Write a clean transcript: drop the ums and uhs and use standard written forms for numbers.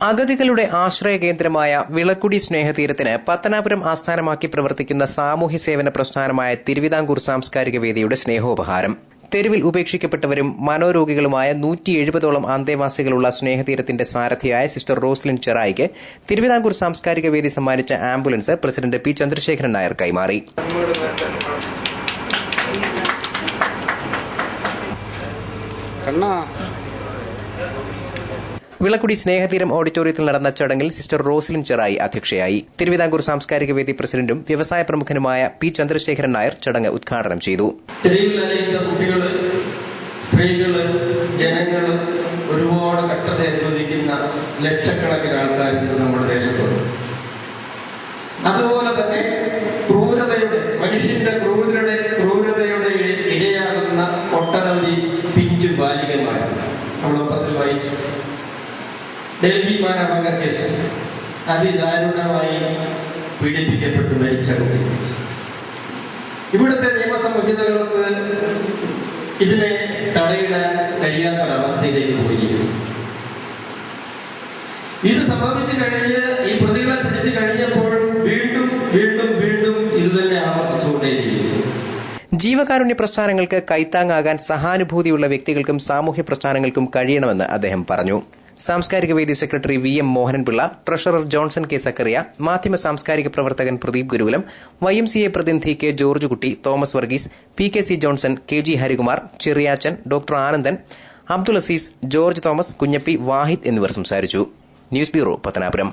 അഗതികളുടെ ആശ്രയ കേന്ദ്രമായ വിളക്കുടി സ്നേഹതീരത്തിന് പത്തനാപുരം ആസ്ഥാനമാക്കി പ്രവർത്തിക്കുന്ന സാമൂഹ്യ സേവന പ്രസ്ഥാനമായ തിരുവിതാംകൂർ സാംസ്കാരിക വേദിയുടെ സ്നേഹോപഹാരം. തെരുവിൽ ഉപേക്ഷിക്കപ്പെട്ടവരും മനോരോഗികളുമായ 170ഓളം അന്തേവാസികളുള്ള സ്നേഹതീരത്തിന്റെ സാരഥിയായ സിസ്റ്റർ റോസ്ലിൻ ചെറായിക്ക് തിരുവിതാംകൂർ സാംസ്കാരിക വേദി സമ്മാനിച്ച ambulance president P Chandrasekharan Nair കൈമാറി. വിളക്കുടി സ്നേഹതീരം ഓഡിറ്റോറിയത്തിൽ നടന്ന ചടങ്ങിൽ സിസ്റ്റർ റോസ്ലിൻ ചെറായി അധ്യക്ഷയായി. തിരുവിതാംകൂർ സാംസ്കാരിക വേദി പ്രസിഡന്റും വ്യവസായ പ്രമുഖനുമായ പി ചന്ദ്രശേഖരൻ നായർ ചടങ്ങ് ഉദ്ഘാടനം ചെയ്തു. കുട്ടികള്, സ്ത്രീകള്, ജനങ്ങള് ഒരുപാട് കഷ്ടത അനുഭവിക്കുന്ന ലക്ഷക്കണക്കിന് ആൾക്കാർ നമ്മുടെ ദേശത്തുണ്ട്. അതുപോലെ തന്നെ മനുഷ്യന്റെ ക്രൂരതയുടെ ഇരയാകുന്ന ഒട്ടനവധി പിഞ്ചു ബാലികമാർ നമ്മൾ പത്രത്തിൽ വായിച്ചു. ഡൽഹി മാനഭംഗ കേസ് അതിദാരുണമായി പീഡിപ്പിക്കപ്പെട്ടു മരിച്ച കുട്ടി. ഇവിടുത്തെ നിയമസംഹിതകൾക്ക് ഇതിനെ തടയിടാൻ കഴിയാത്തൊരവസ്ഥയിലേക്ക് പോയിരിക്കുന്നു. ഇത് സംഭവിച്ചു കഴിഞ്ഞ് ഈ പ്രതികളെ പിടിച്ചു കഴിഞ്ഞപ്പോൾ വീണ്ടും വീണ്ടും വീണ്ടും ഇത് തന്നെ ആവർത്തിച്ചുകൊണ്ടേയിരിക്കുന്നു. ജീവകാരുണ്യ പ്രസ്ഥാനങ്ങൾക്ക് കൈത്താങ്ങാകാൻ സഹാനുഭൂതിയുള്ള വ്യക്തികൾക്കും സാമൂഹ്യ പ്രസ്ഥാനങ്ങൾക്കും കഴിയണമെന്ന് അദ്ദേഹം പറഞ്ഞു. സാംസ്കാരിക വേദി secretary V M. Mohanan Pillai, treasurer Johnson K. Zachariah, മാധ്യമ സാംസ്കാരിക പ്രവർത്തകൻ പ്രദീപ് ഗുരുകുലം, YMCA പ്രതിനിധി K. George Kutty, Thomas Varghese, PKC Johnson, KG Harikumar, Cheriyachan, doctor Anandan, Abdul Azeez, George Thomas, Kunjappi, Wahid എന്നിവർ സംസാരിച്ചു. News bureau, Pathanapuram.